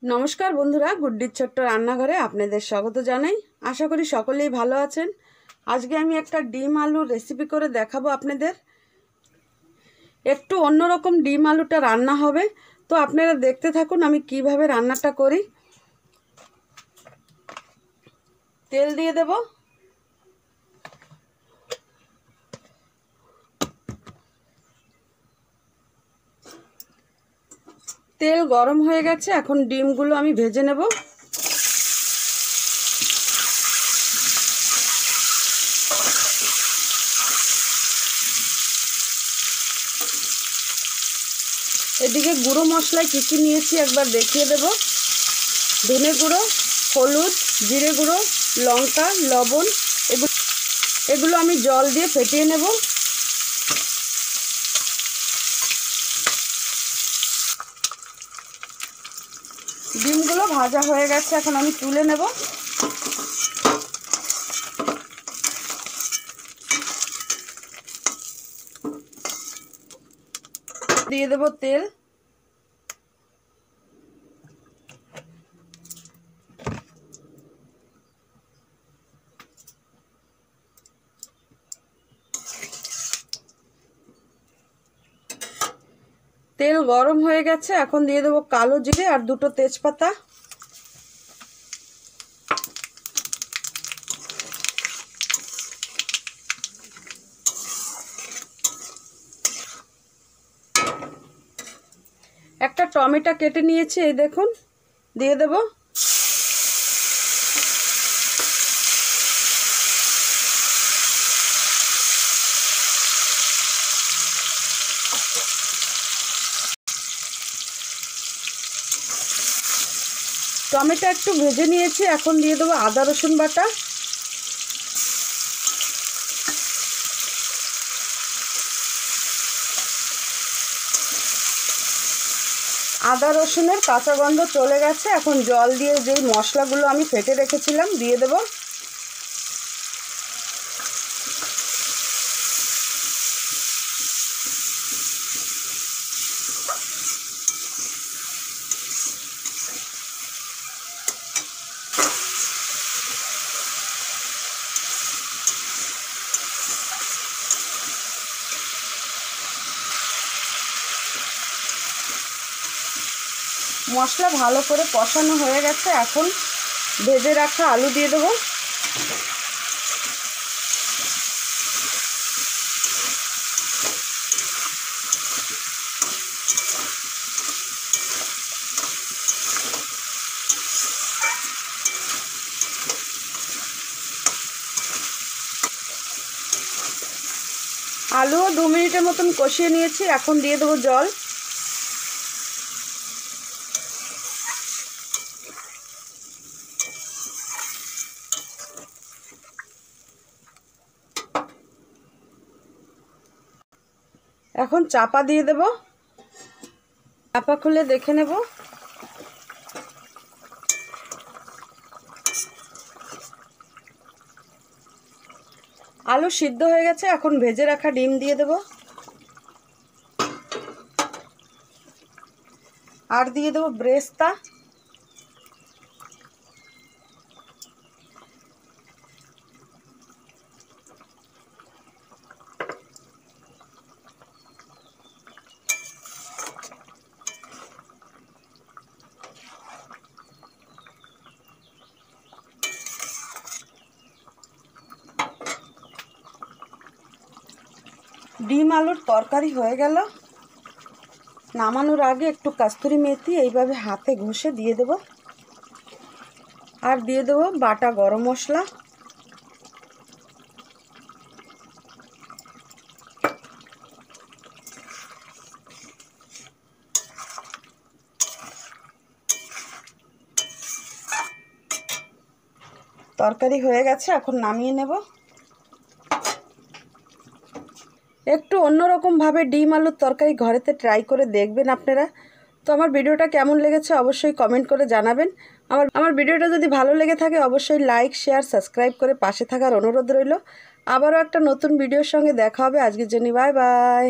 नमस्कार बंधुरा गुड्डिर छोट्ट रान्नाघरे आपनादेर स्वागत जानाई। आशा करी सकलेई भालो आछेन। आजके आमी एकटा डिम आलुर रेसिपि करे देखाबो आपनादेर। एकटू अन्यरकम डिम आलुटा रान्ना होबे, तो आपनारा देखते थाकुन आमी किभाबे रान्नाटा करी। तेल दिए देब। तेल गरम हो गेছে, এখন ডিমগুলো আমি ভেজে নেব। এদিকে গুঁড়ো মশলা কি কি নিয়েছি একবার দেখিয়ে দেব। ধনে গুঁড়ো, হলুদ, জিরে গুঁড়ো, লঙ্কা, লবণ, এগুলো আমি জল দিয়ে ফেটিয়ে নেব। ডিমগুলো ভাজা হয়ে গেছে, এখন আমি তুলে নেব। দিয়ে দেব তেল। তেল গরম হয়ে গেছে, এখন দিয়ে দেব কালো জিরে আর দুটো তেজপাতা। একটা টমেটো কেটে নিয়েছি, এই দেখুন, দিয়ে দেব। টমেটো একটু ভেজে নিয়েছি, এখন দিয়ে দেব আদা রসুন বাটা। আদা রসুনের কাঁচা গন্ধ চলে গেছে, এখন জল দিয়ে যেই মশলাগুলো আমি ফেটে রেখেছিলাম দিয়ে দেব। মশলা ভালো করে কষানো হয়ে গেছে, এখন ভেজে রাখা আলু দিয়ে দেব। আলুও 2 মিনিটের মতন কষিয়ে নিয়েছি, এখন দিয়ে দেব জল। এখন চাপা দিয়ে দেব। চাপা খুলে দেখে নেব। আলু সিদ্ধ হয়ে গেছে, এখন ভেজে রাখা ডিম দিয়ে দেব। আর দিয়ে দেব ব্রেস্তা। ডিম আলুর তরকারি হয়ে গেল। নামানোর আগে একটু কস্তুরি মেথি এইভাবে হাতে ঘষে দিয়ে দেব। আর দিয়ে দেব বাটা গরম মশলা। তরকারি হয়ে গেছে, এখন নামিয়ে নেব। একটু অন্যরকম ভাবে ডিম আলুর তরকারি ঘরেতে ট্রাই করে দেখবেন আপনারা। তো আমার ভিডিওটা কেমন লেগেছে অবশ্যই কমেন্ট করে জানাবেন। আমার ভিডিওটা যদি ভালো লেগে থাকে অবশ্যই লাইক, শেয়ার, সাবস্ক্রাইব করে পাশে থাকার অনুরোধ রইল। আবারও একটা নতুন ভিডিওর সঙ্গে দেখা হবে। আজকের জন্য বাই বাই।